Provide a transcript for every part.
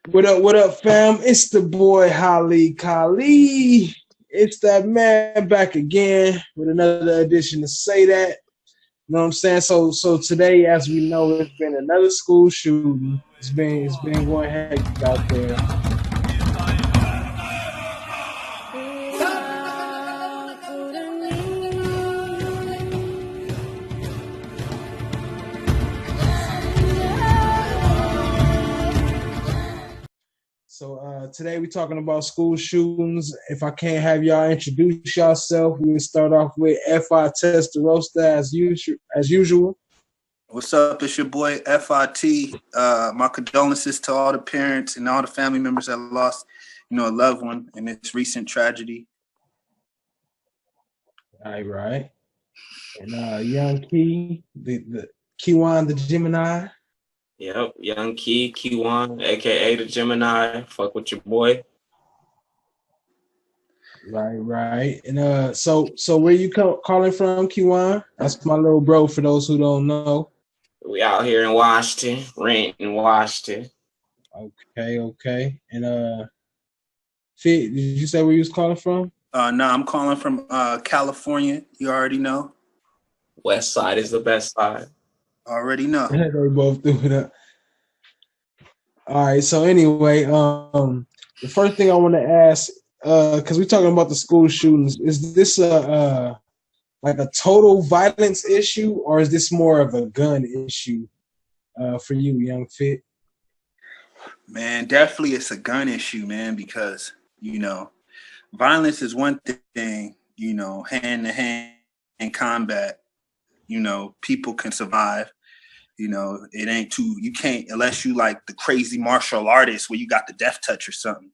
What up, fam? It's the boy Holly Kali. It's that man back again with another edition to say that. You know what I'm saying? So today, as we know, it's been another school shooting. It's been going hectic out there. So today we're talking about school shootings. If I can't have y'all introduce yourself, we will start off with FI Testarosta as usual. What's up? It's your boy FIT. My condolences to all the parents and all the family members that lost, a loved one in this recent tragedy. Right. And Young Key, the Kiwan, the Gemini. Yep, Young Key1, aka the Gemini. Fuck with your boy. Right. And so where you calling from, Kiwan? That's my little bro. For those who don't know. We out here in Washington, renting in Washington. Okay. And Fit, did you say where you was calling from? No, I'm calling from California. You already know. West side is the best side. Already know. They both do it up. All right. So anyway, the first thing I want to ask, because we're talking about the school shootings, is this a like a total violence issue, or is this more of a gun issue for you, Young Fit? Man, definitely it's a gun issue, man, because, violence is one thing, hand to hand in combat, people can survive. It ain't too, you can't, unless you like the crazy martial artist where you got the death touch or something,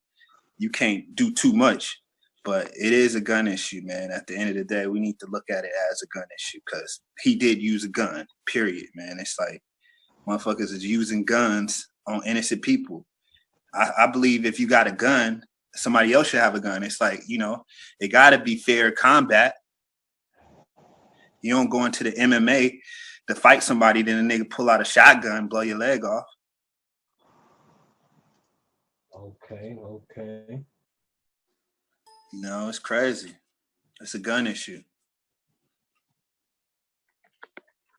you can't do too much. But it is a gun issue, man. At the end of the day, we need to look at it as a gun issue because he did use a gun, period, man. It's like motherfuckers is using guns on innocent people. I believe if you got a gun, somebody else should have a gun. It's like, it got to be fair combat. You don't go into the MMA to fight somebody, then a nigga pull out a shotgun, blow your leg off. Okay. It's crazy. It's a gun issue.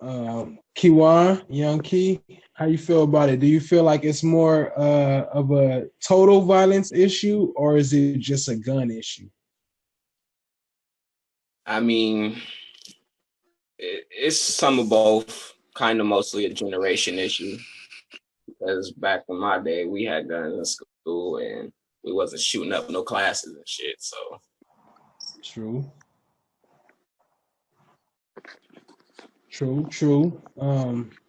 Kiwan, Young Key, how you feel about it? Do you feel like it's more of a total violence issue, or is it just a gun issue? I mean, it's some of both. Kind of mostly a generation issue. Because back in my day, we had guns in school and we wasn't shooting up no classes and shit. So True.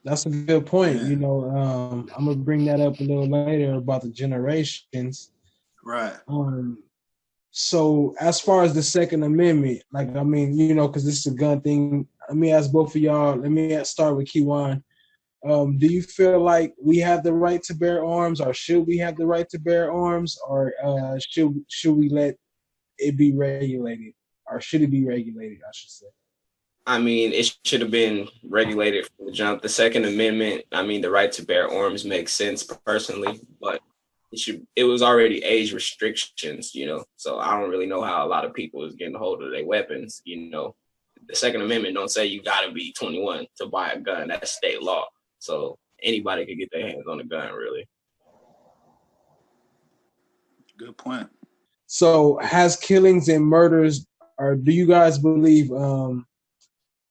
That's a good point. Yeah. I'm gonna bring that up a little later about the generations. Right. So as far as the Second Amendment, because this is a gun thing. Let me ask both of y'all. Let me start with Kiwan. Do you feel like we have the right to bear arms, or should we have the right to bear arms, or should we let it be regulated, or should it be regulated? I should say. I mean, it should have been regulated from the jump. The Second Amendment, I mean, the right to bear arms makes sense personally, but it was already age restrictions, so I don't really know how a lot of people is getting a hold of their weapons. The Second Amendment don't say you got to be 21 to buy a gun. That's state law. So anybody could get their hands on a gun, really. Good point. So has killings and murders, or do you guys believe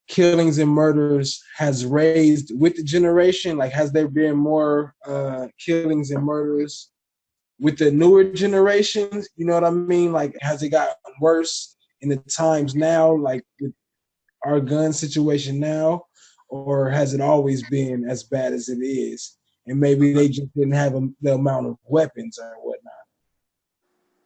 killings and murders has raised with the generation? Like, has there been more killings and murders with the newer generations? You know what I mean? Like, has it gotten worse in the times now, like with our gun situation now, or has it always been as bad as it is? And maybe they just didn't have the amount of weapons or whatnot.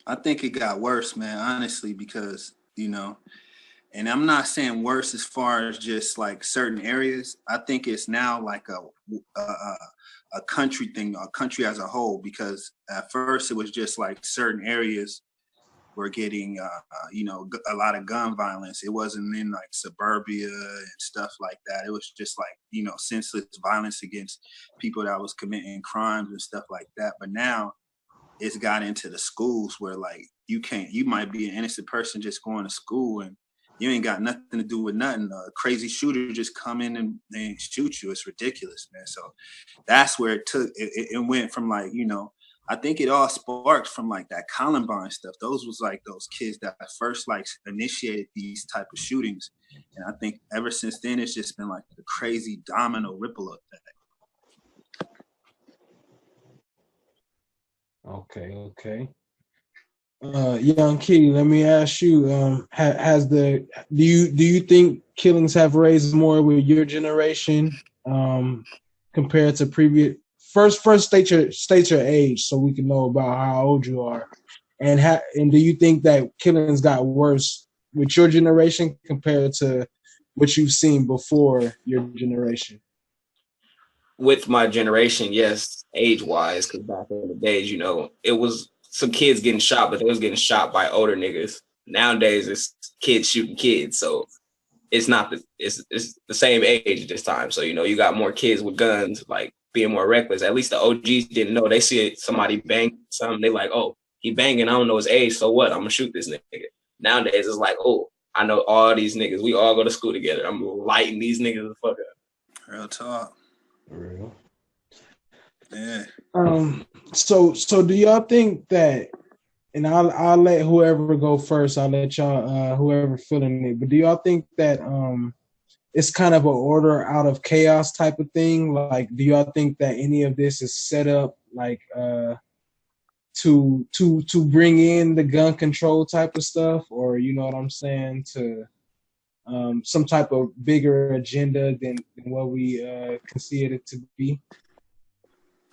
I think it got worse, man, honestly, because, and I'm not saying worse as far as just like certain areas. I think it's now like a country thing, a country as a whole, because at first it was just like certain areas were getting, a lot of gun violence. It wasn't in like suburbia and stuff like that. It was just like, senseless violence against people that was committing crimes and stuff like that. But now it's got into the schools where like you might be an innocent person just going to school and you ain't got nothing to do with nothing. A crazy shooter just come in and shoot you. It's ridiculous, man. So that's where it went from like, I think it all sparked from like that Columbine stuff. Those was like those kids that first like initiated these type of shootings. And I think ever since then, it's just been like the crazy domino ripple effect. Okay. Young Key, let me ask you: do you think killings have raised more with your generation compared to previous? First, state your age so we can know about how old you are, and do you think that killings got worse with your generation compared to what you've seen before your generation? With my generation, yes, age wise, because back in the days, it was some kids getting shot, but they was getting shot by older niggas. Nowadays, it's kids shooting kids, so it's not it's the same age this time. So you got more kids with guns, like being more reckless. At least the OGs didn't know. They see somebody bang something, they like, oh, he banging. I don't know his age, so what? I'm gonna shoot this nigga. Nowadays, it's like, oh, I know all these niggas. We all go to school together. I'm lighting these niggas the fuck up. Real talk. Real. Yeah. So do y'all think that? And I'll let whoever go first. I'll let y'all whoever feeling it. But do y'all think that it's kind of an order out of chaos type of thing? Like, do y'all think that any of this is set up like to bring in the gun control type of stuff, or you know what I'm saying, to some type of bigger agenda than what we consider it to be?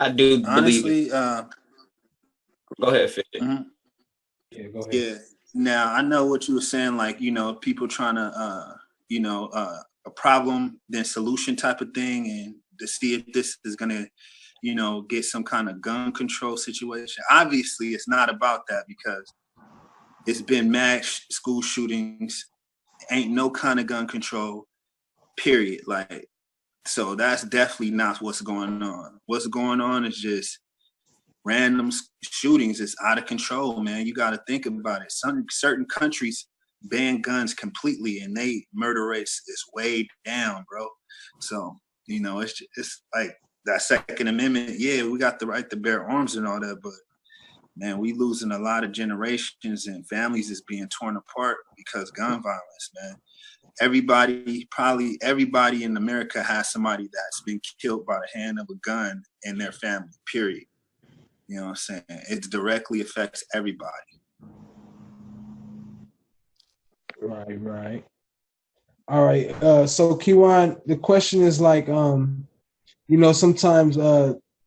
I do Honestly, believe it. Go ahead, Fit. Mm-hmm. Yeah, go ahead. Yeah. Now I know what you were saying, like, people trying to, a problem then solution type of thing, and to see if this is gonna, get some kind of gun control situation. Obviously, it's not about that because it's been mass school shootings, ain't no kind of gun control, period. Like, so that's definitely not what's going on. What's going on is just random shootings. Is out of control, man. You got to think about it. Some certain countries ban guns completely, and they murder rates is way down, bro. So it's like that Second Amendment. Yeah, we got the right to bear arms and all that, but man, we losing a lot of generations and families is being torn apart because gun violence, man. Probably everybody in America has somebody that's been killed by the hand of a gun in their family, period. You know what I'm saying? It directly affects everybody. Right. All right. So Kiwan, the question is like, sometimes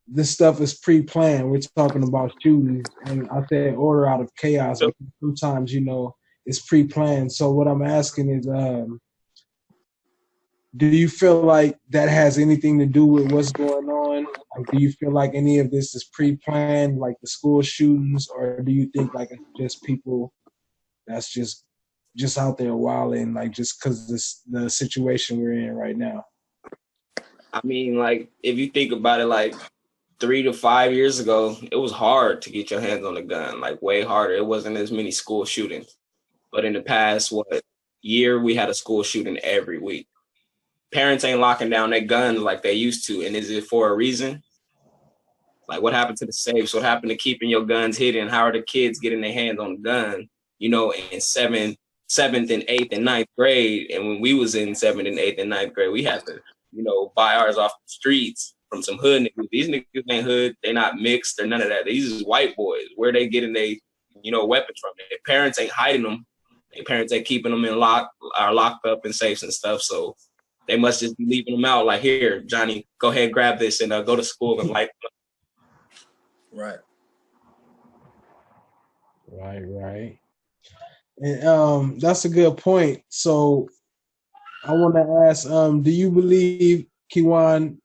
this stuff is pre-planned. We're talking about shootings, and I said order out of chaos, but sometimes it's pre-planned. So what I'm asking is, do you feel like that has anything to do with what's going on? Like, do you feel like any of this is pre-planned, like the school shootings, or do you think like it's just people that's just out there wilding, like just because the situation we're in right now? I mean, like, if you think about it, like 3 to 5 years ago, it was hard to get your hands on a gun, like way harder. It wasn't as many school shootings. But in the past, year, we had a school shooting every week. Parents ain't locking down their guns like they used to. And is it for a reason? Like, what happened to the safes? What happened to keeping your guns hidden? How are the kids getting their hands on a gun, in seventh and eighth and ninth grade? And when we was in seventh and eighth and ninth grade, we had to, buy ours off the streets from some hood niggas. These niggas ain't hood. They not mixed or none of that. These is white boys. Where they getting they, weapons from? Their parents ain't hiding them. Their parents ain't keeping them locked up in safes and stuff. So they must just be leaving them out. Like, here, Johnny, go ahead, grab this and go to school and light them up. Right. And that's a good point. So I want to ask, do you believe, Kiwan,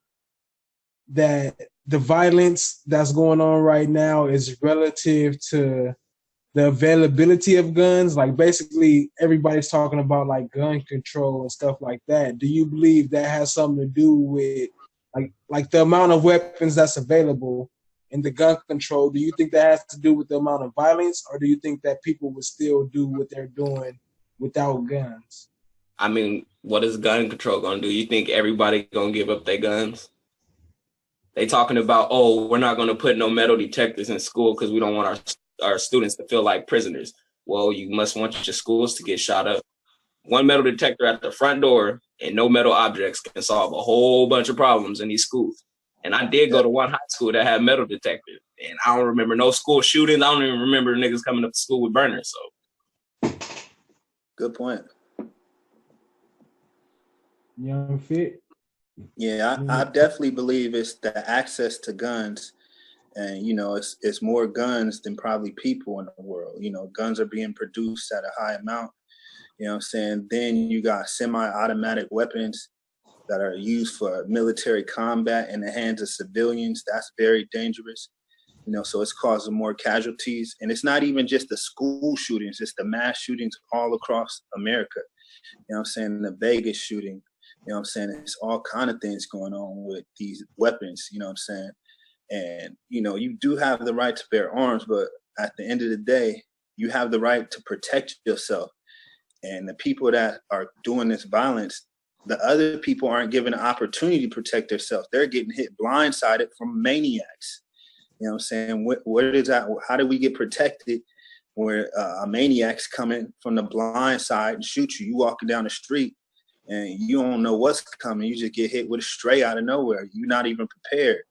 that the violence that's going on right now is relative to the availability of guns? Like, basically everybody's talking about like gun control and stuff like that. Do you believe that has something to do with like the amount of weapons that's available? in the gun control, do you think that has to do with the amount of violence, or do you think that people would still do what they're doing without guns? I mean, what is gun control gonna do? You think everybody gonna give up their guns? They talking about, oh, we're not gonna put no metal detectors in school because we don't want our students to feel like prisoners. Well, you must want your schools to get shot up. One metal detector at the front door and no metal objects can solve a whole bunch of problems in these schools. And I did go to one high school that had metal detectors, and I don't remember no school shootings. I don't even remember niggas coming up to school with burners. So, Good point. Young Fit? Yeah, I definitely believe it's the access to guns, and it's more guns than probably people in the world. Guns are being produced at a high amount. You know what I'm saying? Then you got semi-automatic weapons that are used for military combat in the hands of civilians. That's very dangerous. So it's causing more casualties. And it's not even just the school shootings, it's the mass shootings all across America. You know what I'm saying? The Vegas shooting, you know what I'm saying? It's all kind of things going on with these weapons, you know what I'm saying? And, you do have the right to bear arms, but at the end of the day, you have the right to protect yourself. And the people that are doing this violence, the other people aren't given an opportunity to protect themselves. They're getting hit blindsided from maniacs. You know what I'm saying? What is that? How do we get protected where a maniac's coming from the blind side and shoot you? You walking down the street and you don't know what's coming. You just get hit with a stray out of nowhere. You're not even prepared.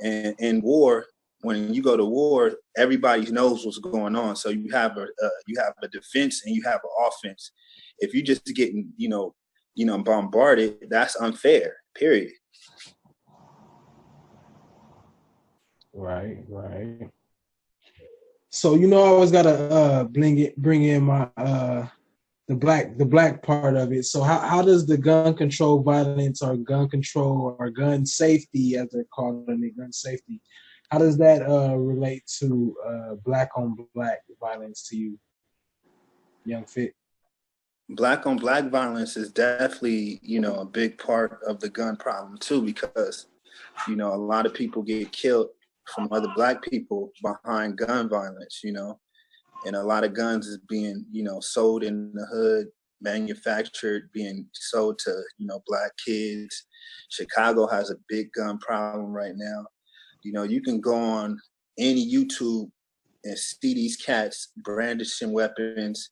And in war, when you go to war, everybody knows what's going on. So you have a defense and you have an offense. If you just getting bombarded, that's unfair. Period. Right, right. So I always gotta bring in my the black part of it. So how does the gun control violence or gun control or gun safety, as they're calling it, gun safety, how does that relate to black on black violence to you, Young Fit? Black on black violence is definitely, a big part of the gun problem too, because, a lot of people get killed from other black people behind gun violence, and a lot of guns is being, sold in the hood, manufactured, being sold to, black kids. Chicago has a big gun problem right now. You can go on any YouTube and see these cats brandishing weapons,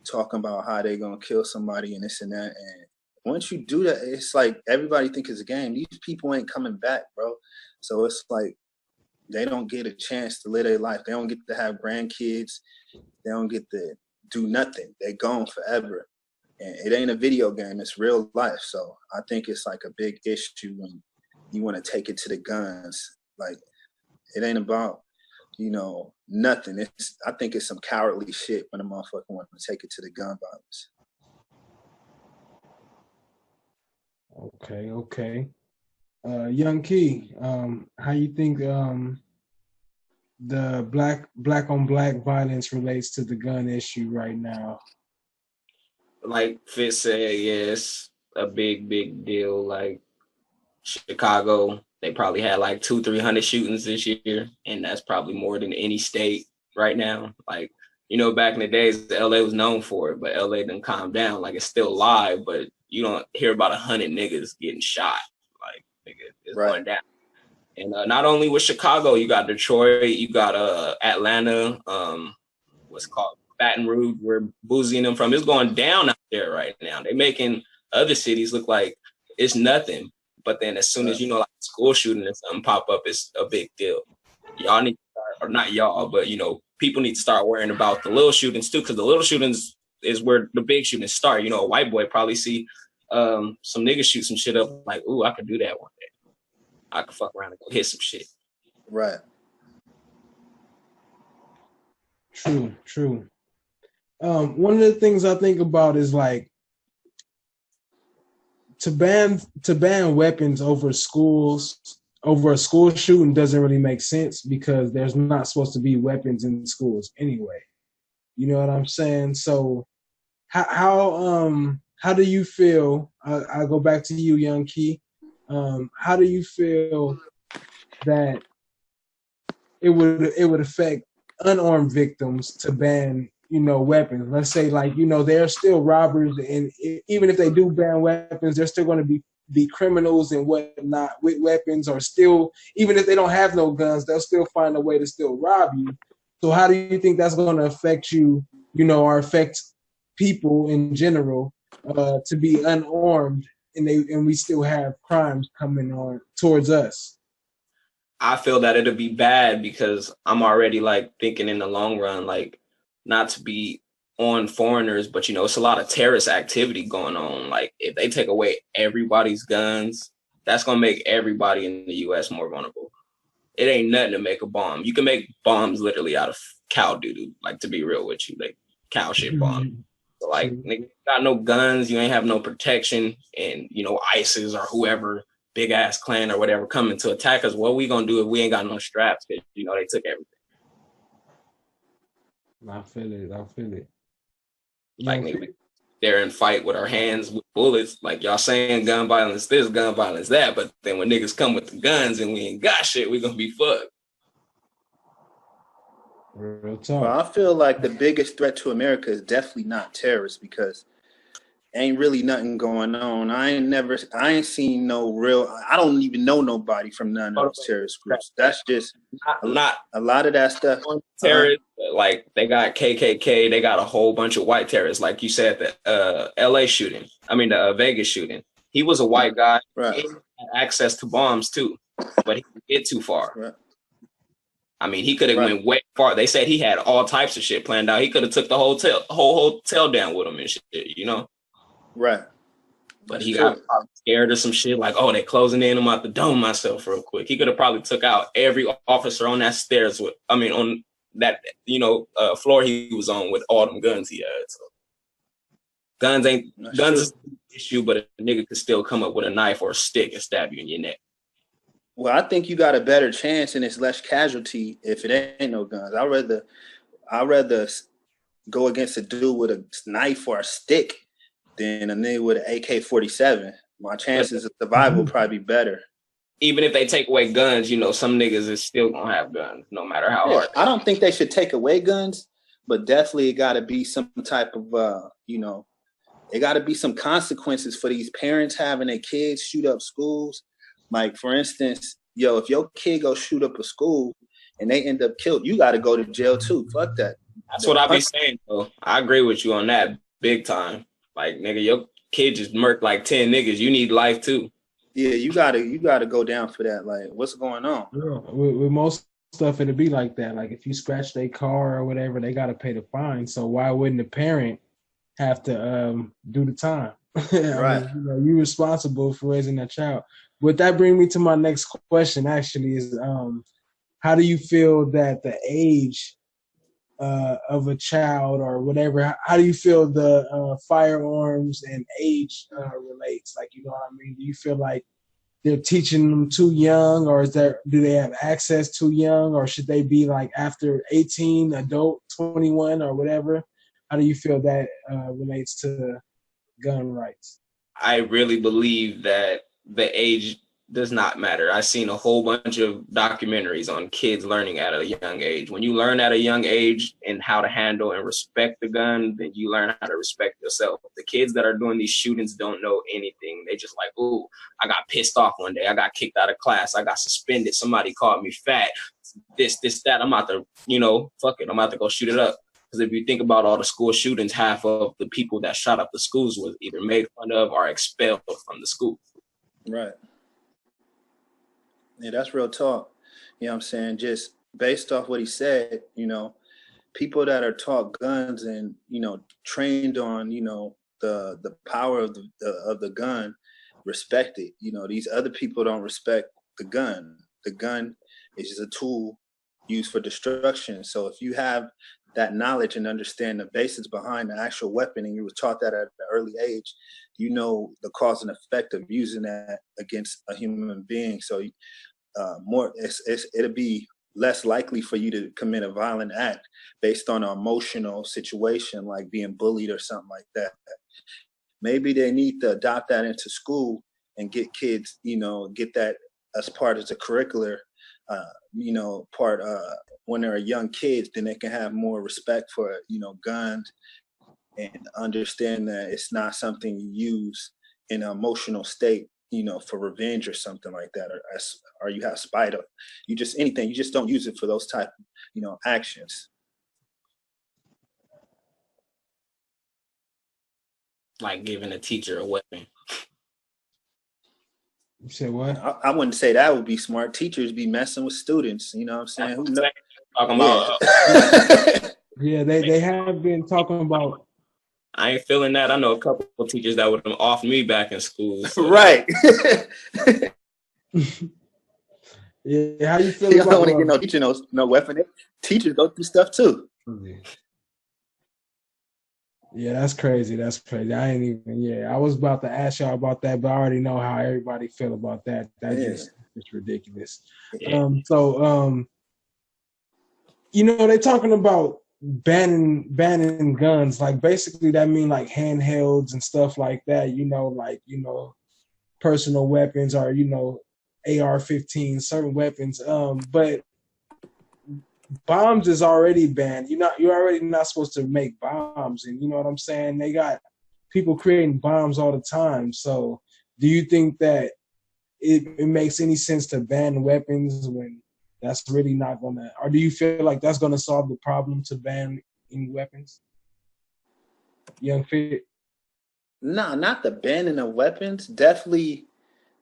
talking about how they gonna kill somebody and this and that. And once you do that, it's like everybody think it's a game. These people ain't coming back, bro. So it's like they don't get a chance to live their life. They don't get to have grandkids. They don't get to do nothing. They gone forever. And it ain't a video game, it's real life. So I think it's like a big issue when you want to take it to the guns. Like, it ain't about, nothing. I think it's some cowardly shit when a motherfucker want to take it to the gun violence. Okay. Young Key, how you think the black on black violence relates to the gun issue right now? like Fitz said, yeah, it's a big deal. Like Chicago, they probably had like 200-300 shootings this year, and that's probably more than any state right now. Like, back in the days, LA was known for it, but LA didn't calm down. Like, it's still live, but you don't hear about 100 niggas getting shot. Like, nigga, it's Right. going down. And not only with Chicago, you got Detroit, you got Atlanta, what's called Baton Rouge, where Boozy and them from. It's going down out there right now. They're making other cities look like it's nothing. But then as soon as, like school shooting or something pop up, it's a big deal. Y'all need to start, or not y'all, but, people need to start worrying about the little shootings too, because the little shootings is where the big shootings start. A white boy probably see some niggas shoot some shit up like, ooh, I could do that one day. I could fuck around and go hit some shit. Right. True. One of the things I think about is like to ban weapons over a school shooting doesn't really make sense because there's not supposed to be weapons in schools anyway. You know what I'm saying? So how do you feel? I'll go back to you, Young Key. How do you feel that it would affect unarmed victims to ban weapons. Let's say like they're still robbers, and even if they do ban weapons, they're still going to be criminals and whatnot with weapons, or still even if they don't have no guns, they'll still find a way to still rob you. So how do you think that's going to affect you? Or affect people in general to be unarmed, and we still have crimes coming on towards us. I feel that it'll be bad because I'm already like thinking in the long run, like not to be on foreigners, but it's a lot of terrorist activity going on. Like if they take away everybody's guns, that's gonna make everybody in the US more vulnerable. It ain't nothing to make a bomb. You can make bombs literally out of cow doo-doo, like to be real with you, like cow shit bomb. So like nigga, you got no guns, you ain't have no protection, and ISIS or whoever big ass clan or whatever coming to attack us. What we gonna do if we ain't got no straps? Because they took everything. I feel it. Like nigga, there and fight with our hands with bullets. Like y'all saying gun violence this, gun violence that, but then when niggas come with the guns and we ain't got shit, we gonna be fucked. Real talk. Well, I feel like the biggest threat to America is definitely not terrorists, because ain't really nothing going on. I ain't seen no real. I don't even know nobody from none of those terrorist groups. That's just not a lot of that stuff. Terrorists, like they got KKK, they got a whole bunch of white terrorists. Like you said, the LA shooting. I mean the Vegas shooting. He was a white guy. Right. He had access to bombs too, but he didn't get too far. Right. I mean, he could have went way far. They said he had all types of shit planned out. He could have took the whole hotel down with him and shit, Right. But That's he true. got scared of some shit like, oh, they closing in. I'm about to dome myself real quick. He could have probably took out every officer on that stairs on that floor he was on with all them guns he had. So guns is an issue, but a nigga could still come up with a knife or a stick and stab you in your neck. Well, I think you got a better chance and it's less casualty if it ain't no guns. I'd rather go against a dude with a knife or a stick than a nigga with an AK-47. My chances of survival probably be better. Even if they take away guns, some niggas is still gonna have guns, no matter how hard. I don't think they should take away guns, but definitely it got to be some type of, it got to be some consequences for these parents having their kids shoot up schools. Like, for instance, if your kid go shoot up a school and they end up killed, you got to go to jail too. Fuck that. That's what I be saying, though. I agree with you on that big time. Like, nigga, your kid just murked like 10 niggas. You need life too. Yeah, you gotta go down for that. Like, what's going on? Yeah, with most stuff, it'll be like that. Like, if you scratch their car or whatever, they got to pay the fine. So why wouldn't the parent have to do the time? Right. I mean, you're responsible for raising that child. Would that bring me to my next question? Actually, is how do you feel that the age of a child or whatever? How do you feel the firearms and age relates? Like, you know what I mean? Do you feel like they're teaching them too young, or do they have access too young, or should they be like after 18, adult, 21, or whatever? How do you feel that relates to gun rights? I really believe that the age does not matter. I've seen a whole bunch of documentaries on kids learning at a young age. When you learn at a young age and how to handle and respect the gun, then you learn how to respect yourself. The kids that are doing these shootings don't know anything. They just like, ooh, I got pissed off one day. I got kicked out of class. I got suspended. Somebody called me fat. This, that. I'm about to, fuck it. I'm about to go shoot it up. Because if you think about all the school shootings, half of the people that shot up the schools was either made fun of or expelled from the school. Right. Yeah, that's real talk. You know what I'm saying? Just based off what he said, people that are taught guns and, trained on, the power of the gun, respect it. These other people don't respect the gun. The gun is just a tool used for destruction. So if you have that knowledge and understand the basics behind the actual weapon, and you were taught that at an early age, the cause and effect of using that against a human being. So it'll be less likely for you to commit a violent act based on an emotional situation like being bullied or something like that. Maybe they need to adopt that into school and get kids, get that as part of the curricular part when they're young kids, then they can have more respect for guns and understand that it's not something you use in an emotional state, for revenge or something like that, or you have spite of you just anything. You just don't use it for those type, actions. Like giving a teacher a weapon. You said what? I wouldn't say that would be smart. Teachers be messing with students. You know what I'm saying? Who knows? Talking about. Yeah, they have been talking about. I ain't feeling that. I know a couple of teachers that would have offed me back in school. So. Right. Yeah, how you feel you about? Don't want to get no teacher, no weapon. Teachers go through stuff too. Yeah, that's crazy. That's crazy. I ain't even. Yeah, I was about to ask y'all about that, but I already know how everybody feel about that. That just it's ridiculous. Yeah. They're talking about banning guns. Like basically, that mean like handhelds and stuff like that. Personal weapons or AR-15, certain weapons. But bombs is already banned. You're already not supposed to make bombs, and you know what I'm saying? They got people creating bombs all the time. So do you think that it makes any sense to ban weapons when that's really not gonna, or do you feel like that's gonna solve the problem to ban any weapons? Young Fit? No, not the banning of weapons. Definitely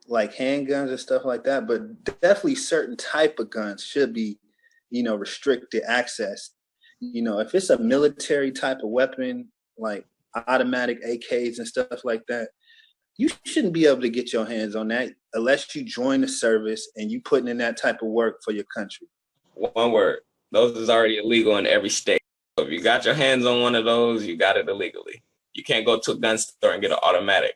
like handguns and stuff like that, but definitely certain type of guns should be, restricted access. If it's a military type of weapon, like automatic AKs and stuff like that, you shouldn't be able to get your hands on that unless you join the service and you putting in that type of work for your country. One word. Those is already illegal in every state. So if you got your hands on one of those, you got it illegally. You can't go to a gun store and get an automatic.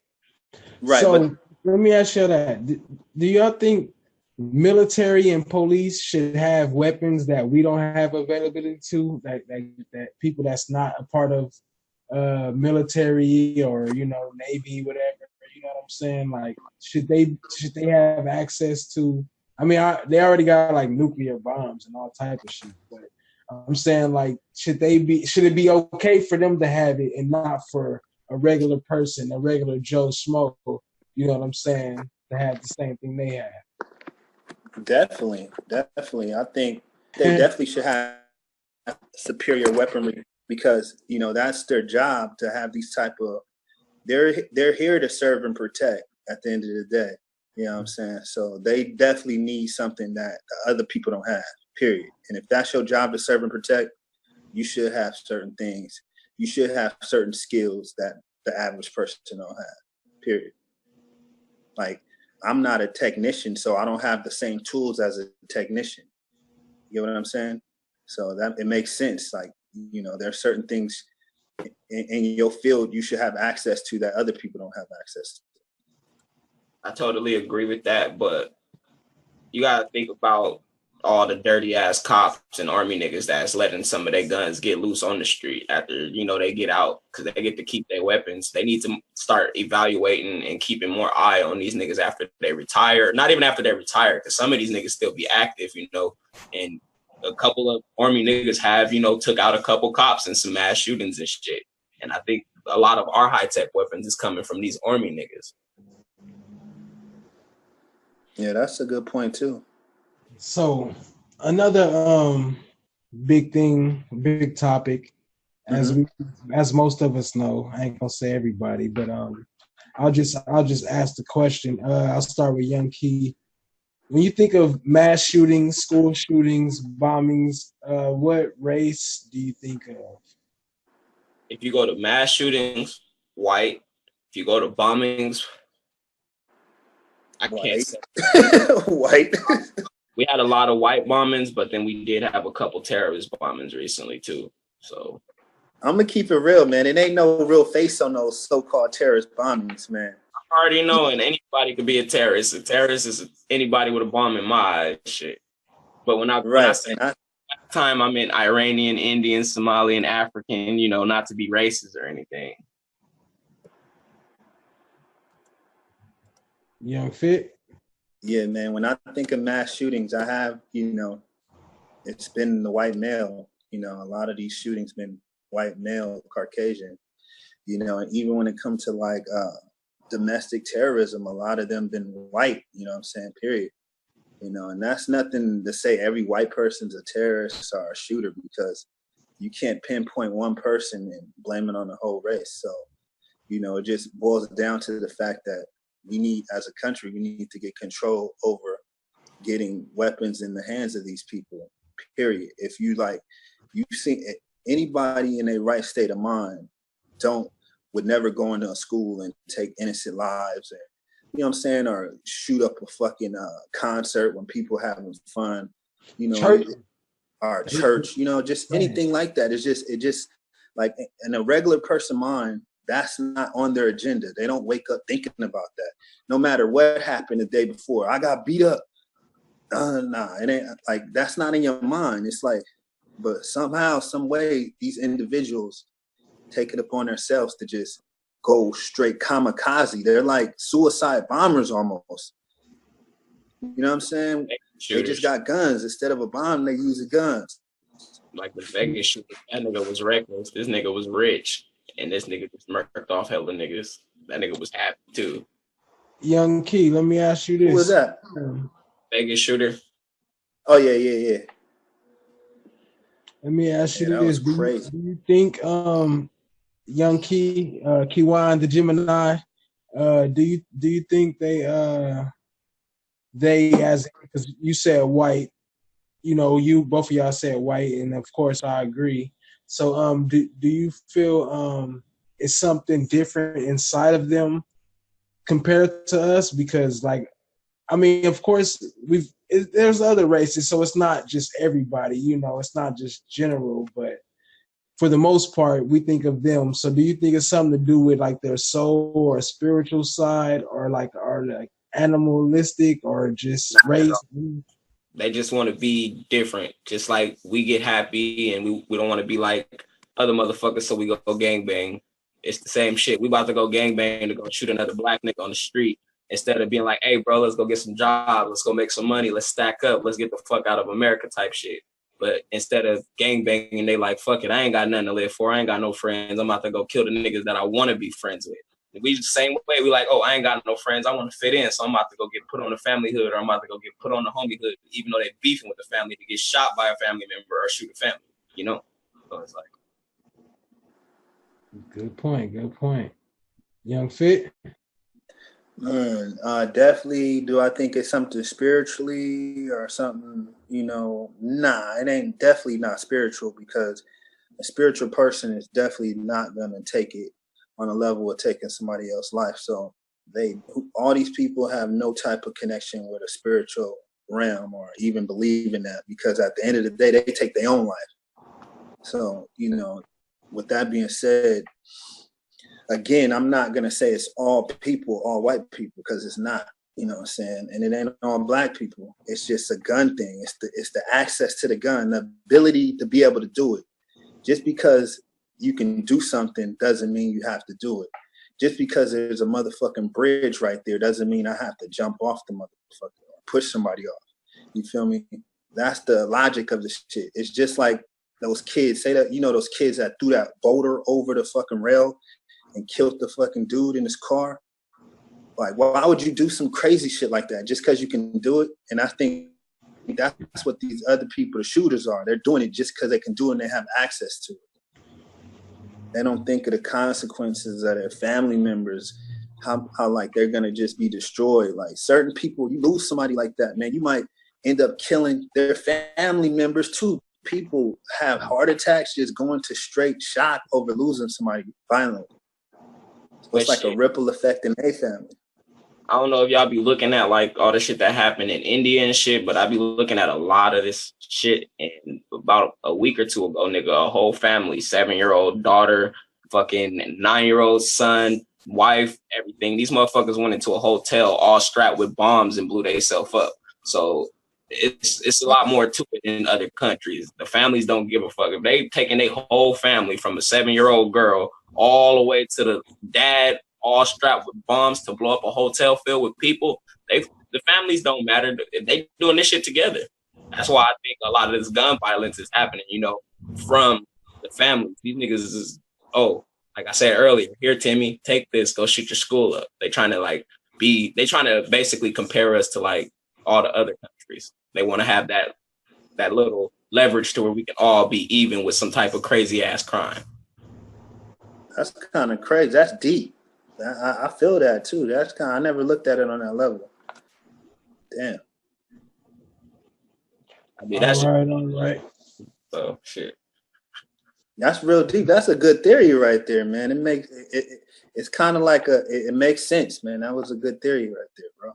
Right. So let me ask you that. Do y'all think military and police should have weapons that we don't have availability to, that people that's not a part of military or Navy, whatever, you know what I'm saying? Like should they have access to, they already got like nuclear bombs and all type of shit, but I'm saying like should it be okay for them to have it and not for a regular person, a regular Joe Schmo, you know what I'm saying, to have the same thing they have? Definitely. I think they definitely should have superior weaponry because that's their job to have these type of. They're here to serve and protect at the end of the day. You know what I'm saying? So they definitely need something that the other people don't have. Period. And if that's your job to serve and protect, you should have certain things. You should have certain skills that the average person don't have. Period. Like I'm not a technician, so I don't have the same tools as a technician. You know what I'm saying? So that it makes sense. Like, there are certain things in your field you should have access to that other people don't have access to. I totally agree with that, but you gotta think about all the dirty ass cops and army niggas that's letting some of their guns get loose on the street after they get out because they get to keep their weapons. They need to start evaluating and keeping more eye on these niggas after they retire. Not even after they retire, because some of these niggas still be active, and a couple of army niggas have took out a couple cops in some mass shootings and shit. And I think a lot of our high tech weapons is coming from these army niggas. Yeah, that's a good point too. So another big big topic, as most of us know, I ain't gonna say everybody, but I'll just ask the question. I'll start with Young Key. When you think of mass shootings, school shootings, bombings, what race do you think of? If you go to mass shootings, white. If you go to bombings, I can't say. White. We had a lot of white bombings, but then we did have a couple terrorist bombings recently too. So I'm gonna keep it real, man. It ain't no real face on those so-called terrorist bombings, man. I already know, and anybody could be a terrorist. A terrorist is anybody with a bomb in my eyes, shit. But when I say time, I meant Iranian, Indian, Somalian, African. Not to be racist or anything. Young Fit? Yeah, man. When I think of mass shootings, I have, it's been the white male. A lot of these shootings been white male, Caucasian. And even when it comes to like domestic terrorism, a lot of them been white. You know what I'm saying? Period. And that's nothing to say every white person's a terrorist or a shooter, because you can't pinpoint one person and blame it on the whole race. So, it just boils down to the fact that we need, as a country, we need to get control over getting weapons in the hands of these people, period. If you see anybody in a right state of mind would never go into a school and take innocent lives, and what I'm saying, or shoot up a fucking concert when people having fun, Church. or church, just anything like that. It just like in a regular person mind, that's not on their agenda. They don't wake up thinking about that. No matter what happened the day before, I got beat up. Nah, it ain't like, that's not in your mind. It's like, but somehow, some way, these individuals take it upon themselves to just go straight kamikaze. They're like suicide bombers almost. You know what I'm saying? Shooters. They just got guns. Instead of a bomb, they use the guns. Like the Vegas shooter, that nigga was reckless. This nigga was rich. And this nigga just murked off hella niggas. That nigga was happy too. Young Key, let me ask you this. Who was that? Vegas shooter. Oh, yeah. Let me ask you this. Do you think Young Key, Keywan, the Gemini, do you think they as, because you said white, you both of y'all said white, and of course I agree. So do you feel it's something different inside of them compared to us? Because like, I mean, of course there's other races, so it's not just everybody, it's not just general, but for the most part, we think of them. So do you think it's something to do with like their soul or spiritual side, or like animalistic, or just race? They just want to be different. Just like we get happy and we don't want to be like other motherfuckers, so we go gangbang. It's the same shit. We about to go gangbang to go shoot another black nigga on the street, instead of being like, hey, bro, let's go get some jobs. Let's go make some money. Let's stack up. Let's get the fuck out of America type shit. But instead of gangbanging, they like, fuck it, I ain't got nothing to live for. I ain't got no friends. I'm about to go kill the niggas that I want to be friends with. We the same way. We like, oh, I ain't got no friends. I want to fit in, so I'm about to go get put on the family hood, or I'm about to go get put on the homie hood, even though they're beefing with the family, to get shot by a family member or shoot a family, So it's like. Good point. Young Fit? Definitely. Do I think it's something spiritually or something, nah, it ain't definitely not spiritual, because a spiritual person is definitely not going to take it on a level of taking somebody else's life. So all these people have no type of connection with a spiritual realm, or even believe in that, because at the end of the day, they take their own life. So, with that being said, again, I'm not going to say it's all white people, because it's not, you know what I'm saying? And it ain't all black people. It's just a gun thing. It's the access to the gun, the ability to be able to do it. Just because you can do something doesn't mean you have to do it. Just because there's a motherfucking bridge right there doesn't mean I have to jump off the motherfucker or push somebody off. You feel me? That's the logic of the shit. It's just like those kids, those kids that threw that boulder over the fucking rail and killed the fucking dude in his car. Like, why would you do some crazy shit like that just because you can do it? And I think that's what these other people, the shooters, are. They're doing it just because they can do it and they have access to it. They don't think of the consequences of their family members, how like they're gonna just be destroyed. Like certain people, you lose somebody like that, man, you might end up killing their family members too. People have heart attacks just going to straight shock over losing somebody violently. So it's like a ripple effect in their family. I don't know if y'all be looking at like all the shit that happened in India and shit, but I be looking at a lot of this shit. And about a week or two ago, nigga, a whole family, 7-year-old daughter, fucking 9-year-old son, wife, everything. These motherfuckers went into a hotel all strapped with bombs and blew themselves up. So it's a lot more to it in other countries. The families don't give a fuck. If they taking their whole family from a 7-year-old girl all the way to the dad, all strapped with bombs to blow up a hotel filled with people, they the families don't matter. They doing this shit together. That's why I think a lot of this gun violence is happening, from the families. These niggas is, like I said earlier, here, Timmy, take this, go shoot your school up. They trying to basically compare us to like all the other countries. They want to have that little leverage to where we can all be even with some type of crazy ass crime. That's kind of crazy. That's deep. I feel that too. I never looked at it on that level. Damn. I mean, that's all right. So shit. That's real deep. That's a good theory right there, man. It's kind of like it makes sense, man. That was a good theory right there, bro.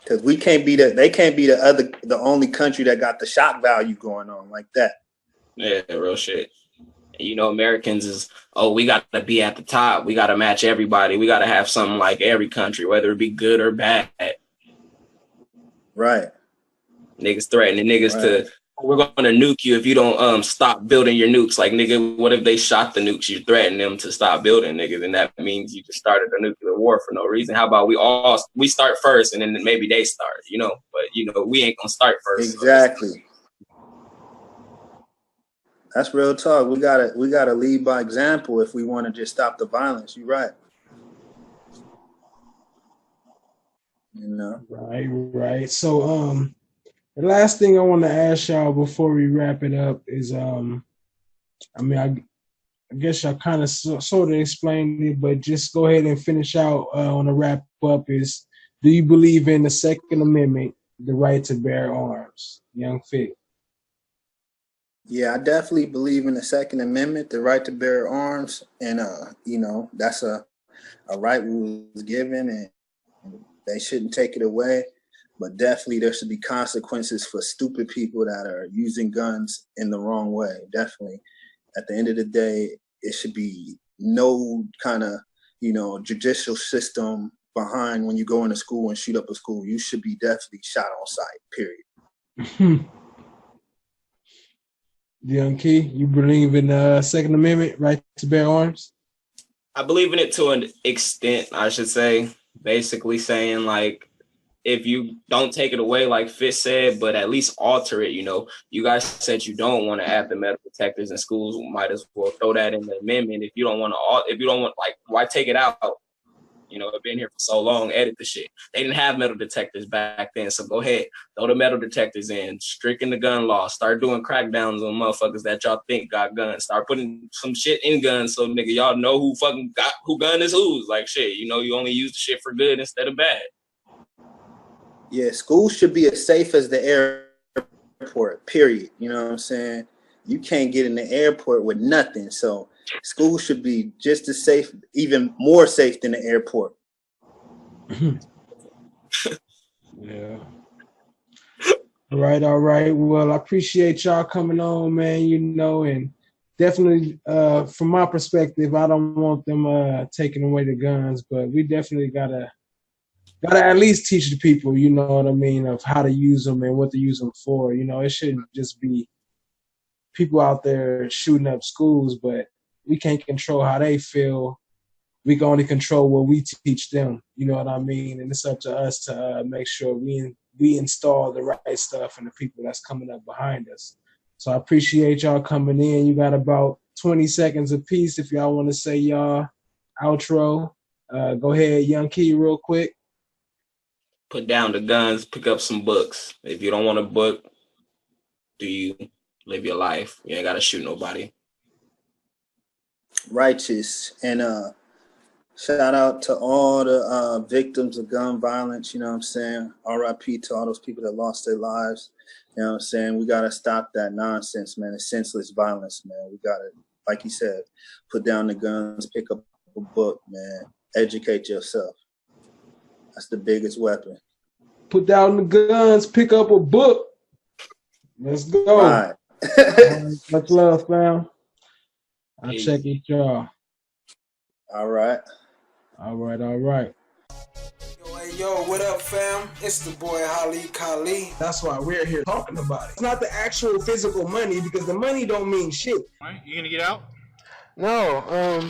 Because they can't be the only country that got the shock value going on like that. Yeah, real shit. Americans is, we got to be at the top. We got to match everybody. We got to have something like every country, whether it be good or bad. Right. Niggas threatening niggas to, we're going to nuke you if you don't stop building your nukes. Like, nigga, what if they shot the nukes? You threaten them to stop building, niggas, and that means you just started a nuclear war for no reason. How about we start first, and then maybe they start, But, we ain't going to start first. Exactly. So that's real talk. We gotta lead by example if we want to just stop the violence. You're right. Right. So the last thing I want to ask y'all before we wrap it up is I guess y'all kind of sort of explained it, but just go ahead and finish out on a wrap up. Is, do you believe in the Second Amendment, the right to bear arms, Young Fit? Yeah, I definitely believe in the Second Amendment, the right to bear arms, and that's a right we was given, and they shouldn't take it away. But definitely, there should be consequences for stupid people that are using guns in the wrong way. Definitely, at the end of the day, it should be no kind of judicial system behind when you go into school and shoot up a school. You should be definitely shot on sight. Period. Young Key, you believe in the Second Amendment, right to bear arms? I believe in it to an extent, I should say. Basically saying, like, if you don't take it away, like Fitz said, but at least alter it, You guys said you don't want to add the metal detectors in schools. Might as well throw that in the amendment. If you don't want, like, why take it out? I've been here for so long, edit the shit. They didn't have metal detectors back then, so go ahead, throw the metal detectors in, stricken the gun law, start doing crackdowns on motherfuckers that y'all think got guns, start putting some shit in guns so nigga y'all know who gun is whose. Like shit, you only use the shit for good instead of bad. Yeah, schools should be as safe as the airport, period. You know what I'm saying? You can't get in the airport with nothing, so schools should be just as safe, even more safe than the airport. Yeah. All right. Well, I appreciate y'all coming on, man, and definitely from my perspective, I don't want them taking away the guns, but we definitely gotta at least teach the people, you know what I mean, of how to use them and what to use them for. It shouldn't just be people out there shooting up schools, but we can't control how they feel. We can only control what we teach them. You know what I mean? And it's up to us to make sure we install the right stuff in the people that's coming up behind us. So I appreciate y'all coming in. You got about 20 seconds apiece if y'all want to say y'all outro. Go ahead, Young Key, real quick. Put down the guns, pick up some books. If you don't want a book, do you live your life? You ain't got to shoot nobody. Righteous. And shout out to all the victims of gun violence, you know what I'm saying? RIP to all those people that lost their lives. You know what I'm saying? We got to stop that nonsense, man. It's senseless violence, man. We got to, like you said, put down the guns, pick up a book, man. Educate yourself. That's the biggest weapon. Put down the guns, pick up a book. Let's go. Right. Much love, fam. I'll check with y'all. All right. Yo, what up, fam? It's the boy Ali Kali. That's why we're here talking about it. It's not the actual physical money, because the money don't mean shit. All right, you gonna get out? No,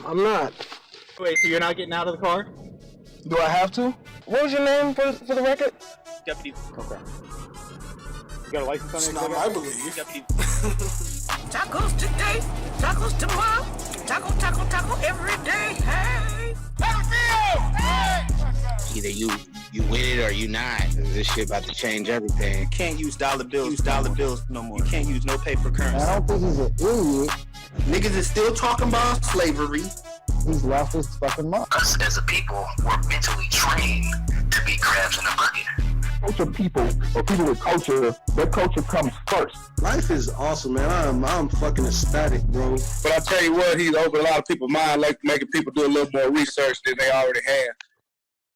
I'm not. Wait, so you're not getting out of the car? Do I have to? What was your name for the record? Deputy. Okay. You got a license on It's it? not my belief. Deputy. Tacos today, tacos tomorrow, taco every day. Hey, Either you with it or you not. This shit about to change everything. You can't use dollar bills no more. You can't use no paper currency. I don't think he's an idiot. Niggas is still talking about slavery. He's lost his fucking mind. Us as a people were mentally trained to be crabs in a bucket. Culture people, or people with culture, their culture comes first. Life is awesome, man. I'm fucking ecstatic, bro. But I tell you what, he's opened a lot of people's mind, like making people do a little more research than they already have.